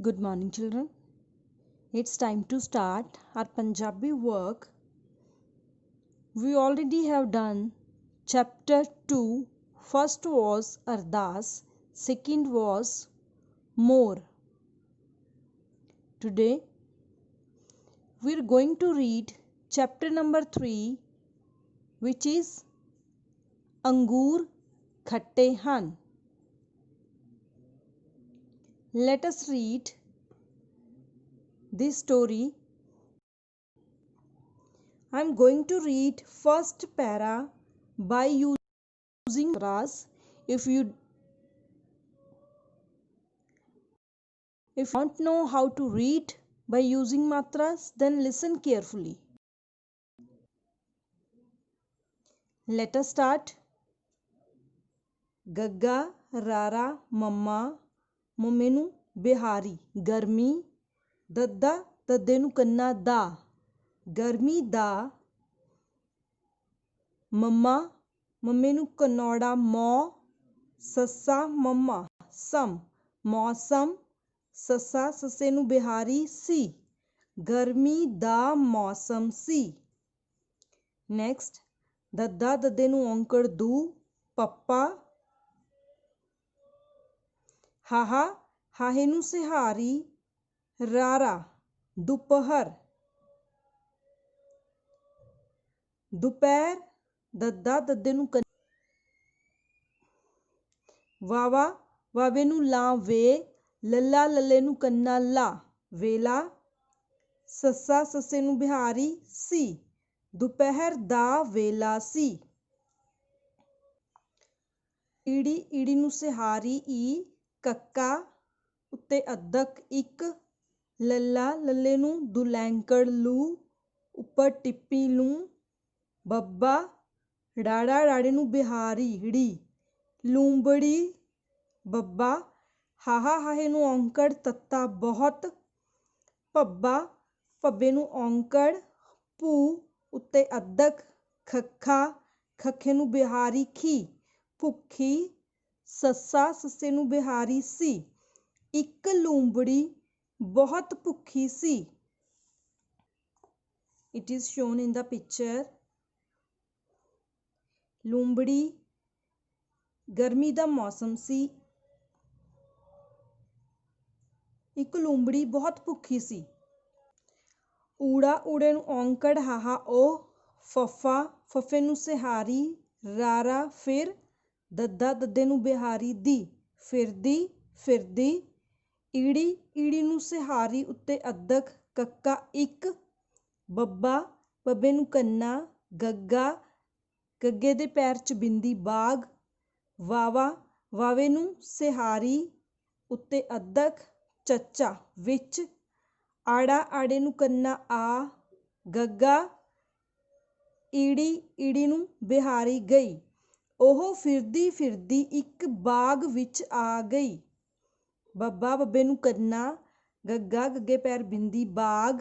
Good morning, children. It's time to start our Punjabi work. We already have done chapter 2. First was Ardas, second was More. Today we're going to read chapter number 3, which is Angur Khatte Han. Let us read this story. I'm going to read first para by using matras. If you don't know how to read by using matras, then listen carefully. Let us start. Gagga, Rara, Mamma, ਮੰਮੇ ਨੂੰ ਬਿਹਾਰੀ ਗਰਮੀ ਦੱਦਾ ਦੱਦੇ ਨੂੰ ਕੰਨਾ ਦਾ ਗਰਮੀ ਦਾ ਮੰਮਾ ਮੰਮੇ ਨੂੰ ਕਨੌੜਾ ਮੌ ਸੱਸਾ ਮੰਮਾ ਸਮ ਮੌਸਮ ਸੱਸਾ ਸੱਸੇ ਨੂੰ ਬਿਹਾਰੀ ਸੀ ਗਰਮੀ ਦਾ ਮੌਸਮ ਸੀ ਨੈਕਸਟ ਦੱਦਾ ਦੱਦੇ ਨੂੰ ਔਂਕੜ ਦੂ ਪੱਪਾ ਹਾਹਾ ਹਾਹੇ ਨੂੰ ਸਿਹਾਰੀ ਰਾਰਾ ਦੁਪਹਿਰ ਦੁਪਹਿਰ ਦੱਦਾ ਦੱਦੇ ਨੂੰ ਵਾਵਾ ਵਾਵੇ ਨੂੰ ਲਾਂ ਵੇ ਲੱਲਾ ਲੱਲੇ ਨੂੰ ਕੰਨਾ ਲਾ ਵੇਲਾ ਸੱਸਾ ਸੱਸੇ ਨੂੰ ਬਿਹਾਰੀ ਸੀ ਦੁਪਹਿਰ ਦਾ ਵੇਲਾ ਸੀ ਈੜੀ ਈੜੀ ਨੂੰ ਸਿਹਾਰੀ ਈ ਕੱਕਾ ਉੱਤੇ ਅੱਧਕ ਇੱਕ ਲੱਲਾ ਲੱਲੇ ਨੂੰ ਦੁਲੈਂਕੜ ਲੂ ਉੱਪਰ ਟਿੱਪੀ ਲੂੰ ਬੱਬਾ ਡਾੜਾ ਡਾੜੇ ਨੂੰ ਬਿਹਾਰੀ ੜੀ ਲੂੰਬੜੀ ਬੱਬਾ ਹਾਹਾ ਹਾਹੇ ਨੂੰ ਔਂਕੜ ਤੱਤਾ ਬਹੁਤ ਭੱਬਾ ਭੱਬੇ ਨੂੰ ਔਂਕੜ ਭੂ ਉੱਤੇ ਅੱਧਕ ਖੱਖਾ ਖੱਖੇ ਨੂੰ ਬਿਹਾਰੀ ਖੀ ਭੁੱਖੀ ਸੱਸਾ ਸੱਸੇ ਨੂੰ ਬਿਹਾਰੀ ਸੀ ਇੱਕ ਲੂੰਬੜੀ ਬਹੁਤ ਭੁੱਖੀ ਸੀ it is shown in the picture ਲੂੰਬੜੀ ਗਰਮੀ ਦਾ ਮੌਸਮ ਸੀ ਇੱਕ ਲੂੰਬੜੀ ਬਹੁਤ ਭੁੱਖੀ ਸੀ ਊੜਾ ਊੜੇ ਨੂੰ ਔਂਕੜ ਹਾਹਾ ਉਹ ਫੱਫਾ ਫੱਫੇ ਨੂੰ ਸਿਹਾਰੀ ਰਾਰਾ ਫਿਰ ਦੱਦਾ ਦੱਦੇ ਨੂੰ ਬਿਹਾਰੀ ਦੀ ਫਿਰਦੀ ਫਿਰਦੀ ਈੜੀ ਈੜੀ ਨੂੰ ਸਿਹਾਰੀ ਉੱਤੇ ਅੱਧਕ ਕੱਕਾ ਇੱਕ ਬੱਬਾ ਬੱਬੇ ਨੂੰ ਕੰਨਾ ਗੱਗਾ ਗੱਗੇ ਦੇ ਪੈਰ 'ਚ ਬਿੰਦੀ ਬਾਗ ਵਾਵਾ ਵਾਵੇ ਨੂੰ ਸਿਹਾਰੀ ਉੱਤੇ ਅੱਧਕ ਚੱਚਾ ਵਿੱਚ ਆੜਾ ਆੜੇ ਨੂੰ ਕੰਨਾ ਆ ਗੱਗਾ ਈੜੀ ਈੜੀ ਨੂੰ ਬਿਹਾਰੀ ਗਈ ਉਹ ਫਿਰਦੀ ਫਿਰਦੀ ਇੱਕ ਬਾਗ ਵਿੱਚ ਆ ਗਈ ਬੱਬਾ ਬੱਬੇ ਨੂੰ ਕੰਨਾ ਗੱਗਾ ਗੱਗੇ ਪੈਰ ਬਿੰਦੀ ਬਾਗ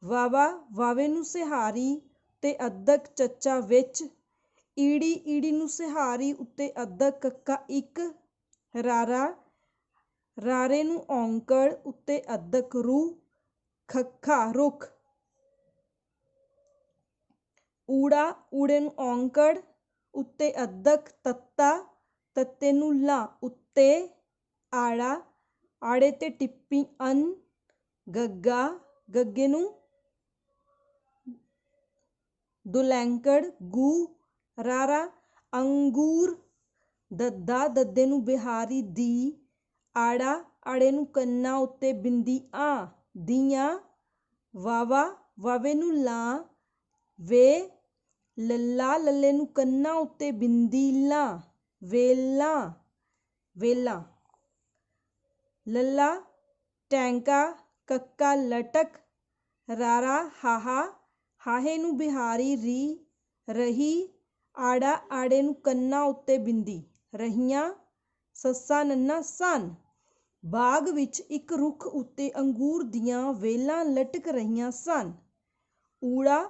ਵਾਵਾ ਵਾਵੇ ਨੂੰ ਸਿਹਾਰੀ ਤੇ ਅੱਧਕ ਚੱਚਾ ਵਿੱਚ ਈੜੀ ਈੜੀ ਨੂੰ ਸਿਹਾਰੀ ਉੱਤੇ ਅੱਧਕ ਕੱਕਾ ਇੱਕ ਰਾਰਾ ਰਾਰੇ ਨੂੰ ਔਂਕੜ ਉੱਤੇ ਅੱਧਕ ਰੂ ਖੱਖਾ ਰੁੱਖ ਊੜਾ ਊੜੇ ਨੂੰ ਔਂਕੜ ਉੱਤੇ ਅੱਧਕ ਤੱਤਾ ਤੱਤੇ ਨੂੰ ਲਾ ਉੱਤੇ ਆੜਾ ਆੜੇ ਤੇ ਟਿੱਪੀ ਅਨ ਗੱਗਾ ਗੱਗੇ ਨੂੰ ਦੁਲੈਂਕੜ ਗੂ ਰਾਰਾ ਅੰਗੂਰ ਦੱਦਾ ਦੱਦੇ ਨੂੰ ਬਿਹਾਰੀ ਦੀ ਆੜਾ ਆੜੇ ਨੂੰ ਕੰਨਾ ਉੱਤੇ ਬਿੰਦੀ ਆ ਦੀਆਂ ਵਾਵਾ ਵਾਵੇ ਨੂੰ ਲਾਂ ਵੇ ਲੱਲਾ ਲੱਲੇ ਨੂੰ ਕੰਨਾ ਉੱਤੇ ਬਿੰਦੀ ਲਾਂ ਵੇਲਾ ਵੇਲਾ ਲੱਲਾ ਟੈਂਕਾ ਕੱਕਾ ਲਟਕ ਰਾਰਾ ਹਾਹਾ ਹਾਹੇ ਨੂੰ ਬਿਹਾਰੀ ਰੀ ਰਹੀ ਆੜਾ ਆੜੇ ਨੂੰ ਕੰਨਾ ਉੱਤੇ ਬਿੰਦੀ ਰਹੀਆਂ ਸੱਸਾ ਨੰਨਾ ਸਨ ਬਾਗ ਵਿੱਚ ਇੱਕ ਰੁੱਖ ਉੱਤੇ ਅੰਗੂਰ ਦੀਆਂ ਵੇਲਾਂ ਲਟਕ ਰਹੀਆਂ ਸਨ ਊੜਾ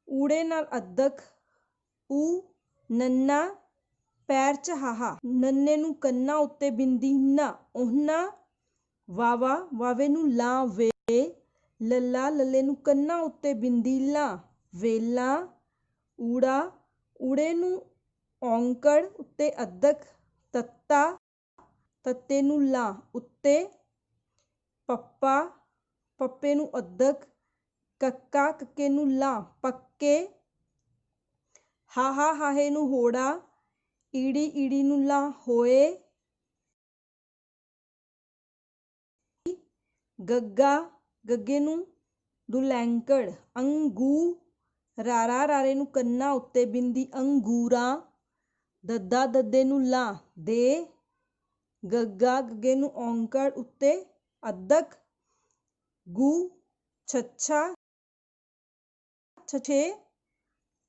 ਊੜੇ ਨਾਲ ਅੱਧਕ ਊ ਨੰਨਾ ਪੈਰ 'ਚ ਹਾਹਾ ਨੰਨੇ ਨੂੰ ਕੰਨਾ ਉੱਤੇ ਬਿੰਦੀ ਨਾ ਉਹਨਾਂ ਵਾਵਾ ਵਾਵੇ ਨੂੰ ਲਾਂ ਵੇ, ਲੱਲਾ ਲੱਲੇ ਨੂੰ ਕੰਨਾਂ ਉੱਤੇ ਬਿੰਦੀ ਲਾਂ, ਵੇਲਾ। ਊੜਾ ਊੜੇ ਨੂੰ ਔਂਕੜ ਉੱਤੇ ਅੱਧਕ, ਤੱਤਾ ਤੱਤੇ ਨੂੰ ਲਾਂ ਉੱਤੇ, ਪੱਪਾ ਪੱਪੇ ਨੂੰ ਅੱਧਕ, ਕੱਕਾ ਕੱਕੇ ਨੂੰ ਲਾਂ ਪੱਕੇ, ਹਾਹਾ ਹਾਹੇ ਨੂੰ ਹੋੜਾ, ਈੜੀ ਈੜੀ ਨੂੰ ਲਾਂ ਹੋਏ, ਗੱਗਾ ਗੱਗੇ ਨੂੰ ਦੁਲੈਂਕੜ, ਅੰਗੂ ਰਾਰਾ ਰਾਰੇ ਨੂੰ ਕੰਨਾਂ ਉੱਤੇ ਬਿੰਦੀ ਅੰਗੂਰਾਂ, ਦੱਦਾ ਦੱਦੇ ਨੂੰ ਲਾਂ ਦੇ, ਗੱਗਾ ਗੱਗੇ ਨੂੰ ਔਂਕੜ ਉੱਤੇ ਅੱਧਕ, ਗੂ ਛੱਛਾ ਛਛੇ,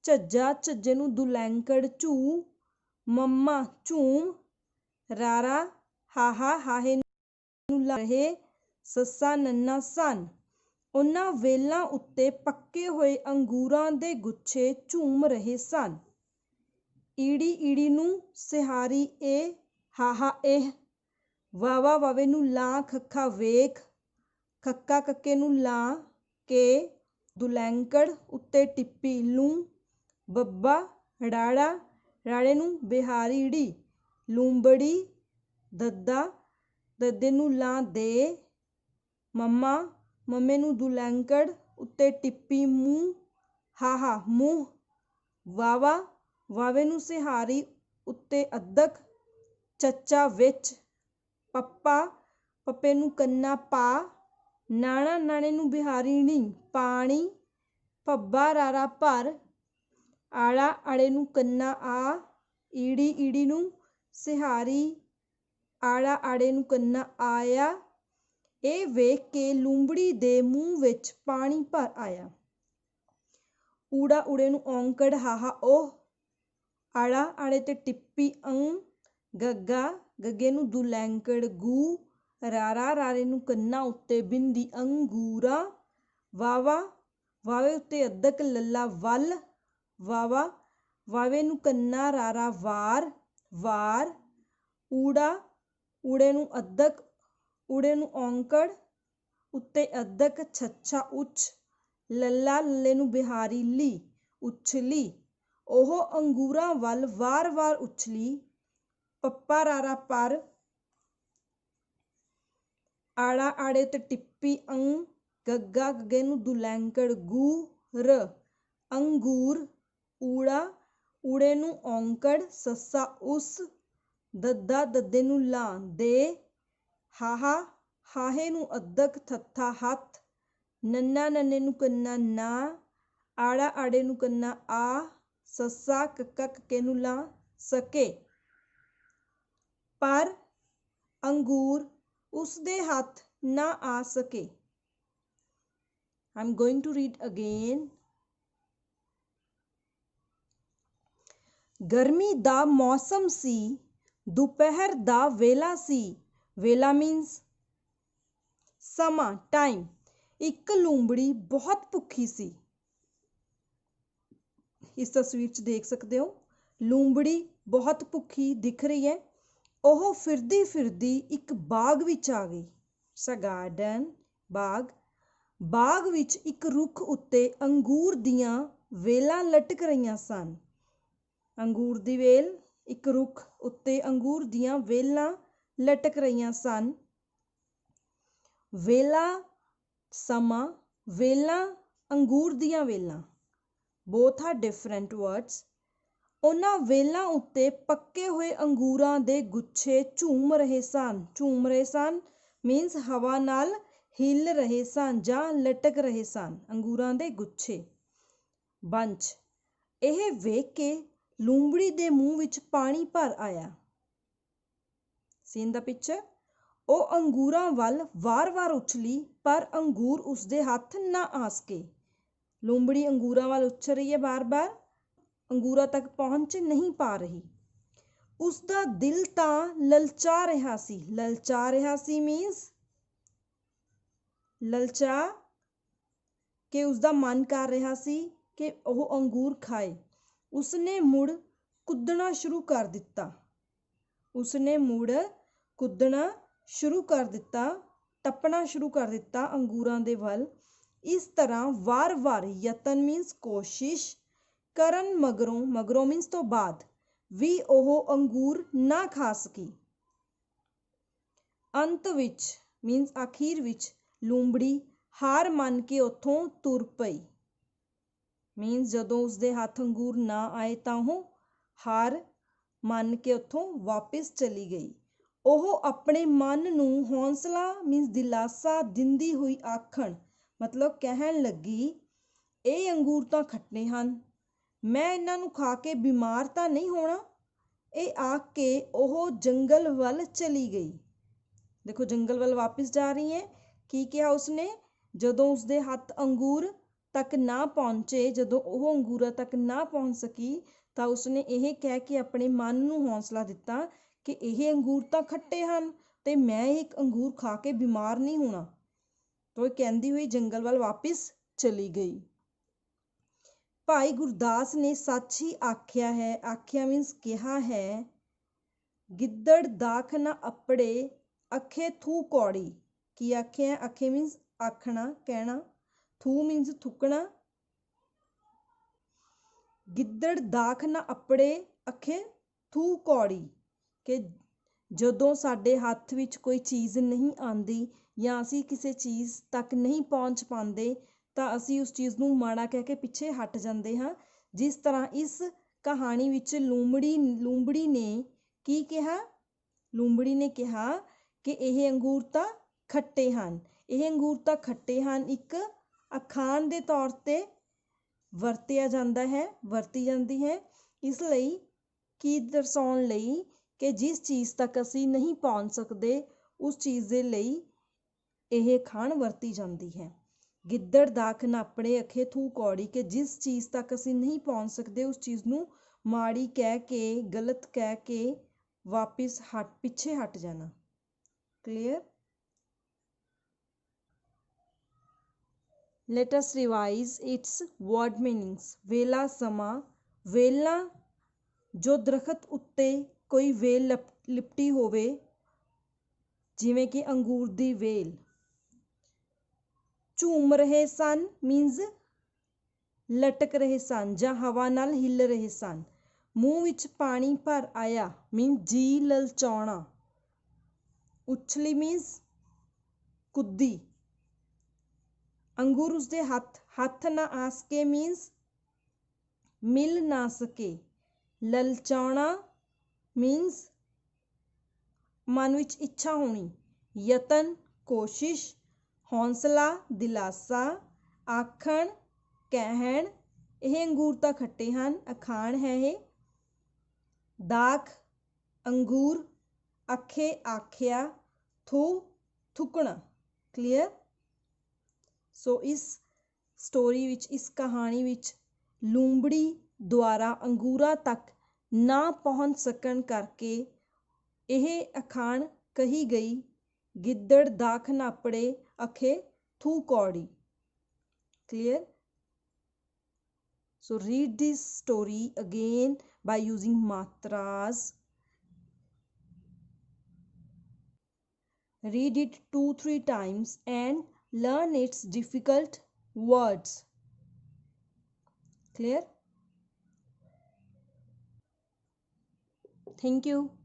ਝੱਜਾ ਝੱਜੇ ਨੂੰ ਦੁਲੈਂਕੜ ਝੂ, ਮੰਮਾ ਝੂਮ, ਰਾਰਾ ਹਾਹਾ ਹਾਹੇ ਨੂੰ ਲਾਂ ਰਹੇ, ਸੱਸਾ ਨੰਨਾ ਸਨ। ਉਹਨਾਂ ਵੇਲਾਂ ਉੱਤੇ ਪੱਕੇ ਹੋਏ ਅੰਗੂਰਾਂ ਦੇ ਗੁੱਛੇ ਝੂਮ ਰਹੇ ਸਨ। ਈੜੀ ਈੜੀ ਨੂੰ ਸਿਹਾਰੀ ਏ, ਹਾਹਾ ਇਹ, ਵਾਵਾ ਵਾਵੇ ਨੂੰ ਲਾਂ ਖੱਖਾ ਵੇਖ, ਖੱਕਾ ਕੱਕੇ ਨੂੰ ਲਾਂ ਕੇ, ਦੁਲੈਂਕੜ ਉੱਤੇ ਟਿੱਪੀ ਲੂੰ, ਬੱਬਾ ਰਾੜਾ ਰਾੜੇ ਨੂੰ ਬਿਹਾਰੀੜੀ, ਲੂੰਬੜੀ ਦੱਦਾ ਦੱਦੇ ਨੂੰ ਲਾਂ ਦੇ, ਮੰਮਾ ਮੰਮੇ ਨੂੰ ਦੁਲੈਂਕੜ ਉੱਤੇ ਟਿੱਪੀ ਮੂੰਹ, ਹਾਹਾ ਮੂੰਹ, ਵਾਵਾ ਵਾਵੇ ਨੂੰ ਸਿਹਾਰੀ ਉੱਤੇ ਅੱਧਕ, ਚੱਚਾ ਵਿੱਚ, ਪੱਪਾ ਪੱਪੇ ਨੂੰ ਕੰਨਾ ਪਾ, ਨਾਣਾ ਨਾਣੇ ਨੂੰ ਬਿਹਾਰੀਣੀ ਪਾਣੀ, ਭੱਬਾ ਰਾਰਾ ਭਰ, ਆੜਾ ਆੜੇ ਨੂੰ ਕੰਨਾ ਆ, ਈੜੀ ਈੜੀ ਨੂੰ ਸਿਹਾਰੀ ਆੜਾ ਆੜੇ ਨੂੰ ਕੰਨਾ ਆਇਆ। ਇਹ ਵੇਖ ਕੇ ਲੂੰਬੜੀ ਦੇ ਮੂੰਹ ਵਿੱਚ ਪਾਣੀ ਭਰ ਆਇਆ। ਊੜਾ ਊੜੇ ਨੂੰ ਔਂਕੜ ਹਾਹਾ ਓਹ, ਆੜਾ ਆੜੇ ਤੇ ਟਿੱਪੀ ਅੰਗ, ਗੱਗਾ ਗੱਗੇ ਨੂੰ ਦੁਲੈਂਕੜ ਗੂ, ਰਾਰਾ ਰਾਰੇ ਨੂੰ ਕੰਨਾਂ ਉੱਤੇ ਬਿੰਦੀ ਅੰਗੂਰਾ, ਵਾਵਾ ਵਾਵੇ ਉੱਤੇ ਅੱਧਕ ਲੱਲਾ ਵੱਲ, ਵਾਵਾ ਵਾਵੇ ਨੂੰ ਕੰਨਾ ਰਾਰਾ ਵਾਰ, ਵਾਰ। ਊੜਾ ਊੜੇ ਨੂੰ ਅੱਧਕ ਊੜੇ ਨੂੰ ਔਂਕੜ ਉੱਤੇ ਅੱਧਕ, ਛੱਛਾ ਉੱਚ, ਲੱਲਾ ਲੱਲੇ ਨੂੰ ਬਿਹਾਰੀ ਲੀ, ਉਛਲੀ। ਉਹ ਅੰਗੂਰਾਂ ਵੱਲ ਵਾਰ ਵਾਰ ਉਛਲੀ, ਪੱਪਾ ਰਾਰਾ ਪਰ, ਆੜਾ ਆੜੇ ਤੇ ਟਿੱਪੀ ਅੰਗ, ਗੱਗਾ ਗੱਗੇ ਨੂੰ ਦੁਲੈਂਕੜ ਗੂ ਰ, ਅੰਗੂਰ। ਊੜਾ ਊੜੇ ਨੂੰ ਔਂਕੜ, ਸੱਸਾ ਉਸ, ਦੱਦਾ ਦੱਦੇ ਨੂੰ ਲਾਂ ਦੇ, ਹਾਹਾ ਹਾਹੇ ਨੂੰ ਅੱਧਕ, ਥੱਥਾ ਹੱਥ, ਨੰਨਾ ਨੰਨੇ ਨੂੰ ਕੰਨਾ ਨਾ, ਆੜਾ ਆੜੇ ਨੂੰ ਕੰਨਾ ਆ, ਸੱਸਾ ਕੱਕਾ ਕੱਕੇ ਨੂੰ ਲਾਂ ਸਕੇ, ਪਰ ਅੰਗੂਰ ਉਸਦੇ ਹੱਥ ਨਾ ਆ ਸਕੇ। I'm going to read again. ਗਰਮੀ ਦਾ ਮੌਸਮ ਸੀ, ਦੁਪਹਿਰ ਦਾ ਵੇਲਾ ਸੀ, ਵੇਲਾ ਮੀਨਸ ਸਮਾਂ, ਟਾਈਮ। ਇੱਕ ਲੂੰਬੜੀ ਬਹੁਤ ਭੁੱਖੀ ਸੀ। ਇਸ ਤਸਵੀਰ 'ਚ ਦੇਖ ਸਕਦੇ ਹੋ, ਲੂੰਬੜੀ ਬਹੁਤ ਭੁੱਖੀ ਦਿਖ ਰਹੀ ਹੈ। ਉਹ ਫਿਰਦੀ ਫਿਰਦੀ ਇੱਕ ਬਾਗ ਵਿੱਚ ਆ ਗਈ। ਸਾ ਗਾਰਡਨ, ਬਾਗ। ਬਾਗ ਵਿੱਚ ਇੱਕ ਰੁੱਖ ਉੱਤੇ ਅੰਗੂਰ ਦੀਆਂ ਵੇਲਾਂ ਲਟਕ ਰਹੀਆਂ ਸਨ। ਅੰਗੂਰ ਦੀ ਵੇਲ, ਇੱਕ ਰੁੱਖ ਉੱਤੇ ਅੰਗੂਰ ਦੀਆਂ ਵੇਲਾਂ ਲਟਕ ਰਹੀਆਂ ਸਨ। ਵੇਲਾ ਸਮਾਂ, ਵੇਲਾਂ ਅੰਗੂਰ ਦੀਆਂ ਵੇਲਾਂ, both are different words. ਉਹਨਾਂ ਵੇਲਾਂ ਉੱਤੇ ਪੱਕੇ ਹੋਏ ਅੰਗੂਰਾਂ ਦੇ ਗੁੱਛੇ ਝੂਮ ਰਹੇ ਸਨ। ਝੂਮ ਰਹੇ ਸਨ ਮੀਨਸ ਹਵਾ ਨਾਲ ਹਿੱਲ ਰਹੇ ਸਨ ਜਾਂ ਲਟਕ ਰਹੇ ਸਨ। ਅੰਗੂਰਾਂ ਦੇ ਗੁੱਛੇ, ਬੰਚ। ਇਹ ਵੇਖ ਕੇ ਲੂੰਬੜੀ ਦੇ ਮੂੰਹ ਵਿੱਚ ਪਾਣੀ ਭਰ ਆਇਆ। ਸੀਨ ਦਾ ਪਿਕਚਰ। ਉਹ ਅੰਗੂਰਾਂ ਵੱਲ ਵਾਰ-ਵਾਰ ਉਛਲੀ, ਪਰ ਅੰਗੂਰ ਉਸਦੇ ਹੱਥ ਨਾ ਆ ਸਕੇ। ਲੂੰਬੜੀ ਅੰਗੂਰਾਂ ਵੱਲ ਉਛਲ ਰਹੀ ਹੈ ਬਾਰ-ਬਾਰ, ਅੰਗੂਰਾਂ ਤੱਕ ਪਹੁੰਚ ਨਹੀਂ ਪਾ ਰਹੀ। ਉਸਦਾ ਦਿਲ ਤਾਂ ਲਲਚਾ ਰਿਹਾ ਸੀ। ਲਲਚਾ ਰਿਹਾ ਸੀ ਮੀਨਸ ਲਲਚਾ ਕੇ ਉਸਦਾ ਮਨ ਕਰ ਰਿਹਾ ਸੀ ਕਿ ਉਹ ਅੰਗੂਰ ਖਾਏ। ਉਸਨੇ ਮੁੜ ਕੁੱਦਣਾ ਸ਼ੁਰੂ ਕਰ ਦਿੱਤਾ। ਉਸਨੇ ਮੁੜ ਕੁੱਦਣਾ ਸ਼ੁਰੂ ਕਰ ਦਿੱਤਾ। ਟੱਪਣਾ ਸ਼ੁਰੂ ਕਰ ਦਿੱਤਾ ਅੰਗੂਰਾਂ ਦੇ ਵੱਲ। ਇਸ ਤਰ੍ਹਾਂ ਵਾਰ-ਵਾਰ ਯਤਨ ਮੀਨਸ ਕੋਸ਼ਿਸ਼ ਕਰਨ ਮਗਰੋਂ, ਮਗਰੋਂ ਮੀਨਸ ਤੋਂ ਬਾਅਦ ਵੀ ਉਹ ਅੰਗੂਰ ਨਾ ਖਾ ਸਕੀ। ਅੰਤ ਵਿੱਚ ਮੀਨਸ ਅਖੀਰ ਵਿੱਚ ਲੂੰਬੜੀ ਹਾਰ ਮੰਨ ਕੇ ਉੱਥੋਂ ਤੁਰ ਪਈ। ਮੀਨਸ ਜਦੋਂ ਉਸਦੇ ਹੱਥ ਅੰਗੂਰ ਨਾ ਆਏ ਤਾਂ ਉਹ ਹਾਰ ਮੰਨ ਕੇ ਉੱਥੋਂ ਵਾਪਿਸ ਚਲੀ ਗਈ। ਉਹ ਆਪਣੇ ਮਨ ਨੂੰ ਹੌਂਸਲਾ ਮੀਨਸ ਦਿਲਾਸਾ ਦਿੰਦੀ ਹੋਈ ਆਖਣ ਮਤਲਬ ਕਹਿਣ ਲੱਗੀ, ਇਹ ਅੰਗੂਰ ਤਾਂ ਖੱਟੇ ਹਨ, ਮੈਂ ਇਹਨਾਂ ਨੂੰ ਖਾ ਕੇ ਬਿਮਾਰ ਤਾਂ ਨਹੀਂ ਹੋਣਾ। ਇਹ ਆਖ ਕੇ ਉਹ ਜੰਗਲ ਵੱਲ ਚਲੀ ਗਈ। ਦੇਖੋ ਜੰਗਲ ਵੱਲ ਵਾਪਿਸ ਜਾ ਰਹੀ ਹੈ। ਕੀ ਕਿਹਾ ਉਸਨੇ? ਜਦੋਂ ਉਸਦੇ ਹੱਥ ਅੰਗੂਰ ਤੱਕ ਨਾ ਪਹੁੰਚੇ, ਜਦੋਂ ਉਹ ਅੰਗੂਰਾਂ ਤੱਕ ਨਾ ਪਹੁੰਚ ਸਕੀ ਤਾਂ ਉਸਨੇ ਇਹ ਕਹਿ ਕੇ ਆਪਣੇ ਮਨ ਨੂੰ ਹੌਂਸਲਾ ਦਿੱਤਾ ਕਿ ਇਹ ਅੰਗੂਰ ਤਾਂ ਖੱਟੇ ਹਨ ਤੇ ਮੈਂ ਇੱਕ ਅੰਗੂਰ ਖਾ ਕੇ ਬਿਮਾਰ ਨਹੀਂ ਹੋਣਾ। ਤਾਂ ਇਹ ਕਹਿੰਦੀ ਹੋਈ ਜੰਗਲ ਵੱਲ ਵਾਪਿਸ ਚਲੀ ਗਈ। ਭਾਈ ਗੁਰਦਾਸ ਨੇ ਸੱਚ ਹੀ ਆਖਿਆ ਹੈ। ਆਖਿਆ ਮੀਨਸ ਕਿਹਾ ਹੈ। ਗਿੱਦੜ ਦਾਖ ਨਾ ਅੱਪੜੇ ਅੱਖੇ ਥੂ ਕੌੜੀ। ਕੀ ਆਖਿਆ? ਅੱਖੇ ਮੀਨਸ ਆਖਣਾ ਕਹਿਣਾ, ਥੂ ਮੀਨਸ ਥੁੱਕਣਾ। ਗਿੱਦੜ ਦਾਖ ਨਾ ਅੱਪੜੇ ਅੱਖੇ ਥੂ ਕੌੜੀ ਕਿ ਜਦੋਂ ਸਾਡੇ ਹੱਥ ਵਿੱਚ ਕੋਈ ਚੀਜ਼ ਨਹੀਂ ਆਉਂਦੀ ਜਾਂ ਅਸੀਂ ਕਿਸੇ ਚੀਜ਼ ਤੱਕ ਨਹੀਂ ਪਹੁੰਚ ਪਾਉਂਦੇ ਤਾਂ ਅਸੀਂ ਉਸ ਚੀਜ਼ ਨੂੰ ਮਾੜਾ ਕਹਿ ਕੇ ਪਿੱਛੇ ਹਟ ਜਾਂਦੇ ਹਾਂ। ਜਿਸ ਤਰ੍ਹਾਂ ਇਸ ਕਹਾਣੀ ਵਿੱਚ ਲੂੰਬੜੀ ਨੇ ਕੀ ਕਿਹਾ? ਲੂੰਬੜੀ ਨੇ ਕਿਹਾ ਕਿ ਇਹ ਅੰਗੂਰ ਤਾਂ ਖੱਟੇ ਹਨ। ਇਹ ਅੰਗੂਰ ਤਾਂ ਖੱਟੇ ਹਨ ਇੱਕ ਅਖਾਣ ਦੇ ਤੌਰ 'ਤੇ ਵਰਤੀ ਜਾਂਦੀ ਹੈ। ਇਸ ਲਈ ਕੀ ਦਰਸਾਉਣ ਲਈ ਕਿ ਜਿਸ ਚੀਜ਼ ਤੱਕ ਅਸੀਂ ਨਹੀਂ ਪਹੁੰਚ ਸਕਦੇ ਉਸ ਚੀਜ਼ ਦੇ ਲਈ ਇਹ ਅਖਾਣ ਵਰਤੀ ਜਾਂਦੀ ਹੈ। ਗਿੱਦੜ ਦਾਖ ਨਾ ਅੱਪੜੇ ਅੱਖੇ ਥੂ ਕੌੜੀ ਕਿ ਜਿਸ ਚੀਜ਼ ਤੱਕ ਅਸੀਂ ਨਹੀਂ ਪਹੁੰਚ ਸਕਦੇ ਉਸ ਚੀਜ਼ ਨੂੰ ਮਾੜੀ ਕਹਿ ਕੇ, ਗਲਤ ਕਹਿ ਕੇ ਵਾਪਿਸ ਪਿੱਛੇ ਹਟ ਜਾਣਾ। Clear? Let us revise its word meanings. ਵੇਲਾ ਸਮਾਂ, ਵੇਲਾਂ ਜੋ ਦਰਖਤ ਉੱਤੇ ਕੋਈ ਵੇਲ ਲਿਪਟੀ ਹੋਵੇ ਜਿਵੇਂ ਕਿ ਅੰਗੂਰ ਦੀ ਵੇਲ। ਝੂਮ ਰਹੇ ਸਨ ਮੀਨਸ ਲਟਕ ਰਹੇ ਸਨ ਜਾਂ ਹਵਾ ਨਾਲ ਹਿੱਲ ਰਹੇ ਸਨ। ਮੂੰਹ ਵਿੱਚ ਪਾਣੀ ਭਰ ਆਇਆ ਮੀਨਸ ਜੀ ਲਲਚਾਉਣਾ। ਉਛਲੀ ਮੀਨਸ ਕੁੱਦੀ। ਅੰਗੂਰ ਉਸਦੇ ਹੱਥ ਨਾ ਆ ਸਕੇ ਮੀਨਸ ਮਿਲ ਨਾ ਸਕੇ। ਲਲਚਾਉਣਾ ਮੀਨਸ ਮਨ ਵਿੱਚ ਇੱਛਾ ਹੋਣੀ। ਯਤਨ ਕੋਸ਼ਿਸ਼। ਹੌਂਸਲਾ ਦਿਲਾਸਾ। ਆਖਣ ਕਹਿਣ ਇਹ ਅੰਗੂਰ ਤਾਂ ਖੱਟੇ ਹਨ ਅਖਾਣ ਹੈ ਇਹ। ਦਾਖ ਅੰਗੂਰ। ਅੱਖੇ ਆਖਿਆ। ਥੂ ਥੁੱਕਣਾ। ਕਲੀਅਰ? ਸੋ ਇਸ ਸਟੋਰੀ ਵਿੱਚ, ਇਸ ਕਹਾਣੀ ਵਿੱਚ ਲੂੰਬੜੀ ਦੁਆਰਾ ਅੰਗੂਰਾਂ ਤੱਕ ਨਾ ਪਹੁੰਚ ਸਕਣ ਕਰਕੇ ਇਹ ਅਖਾਣ ਕਹੀ ਗਈ, ਗਿੱਦੜ ਦਾਖ ਨਾ ਅੱਪੜੇ ਅੱਖੇ ਥੂ ਕੌੜੀ। Clear? So read this story again by using matras. Read it 2-3 times and learn its difficult words. Clear? Thank you.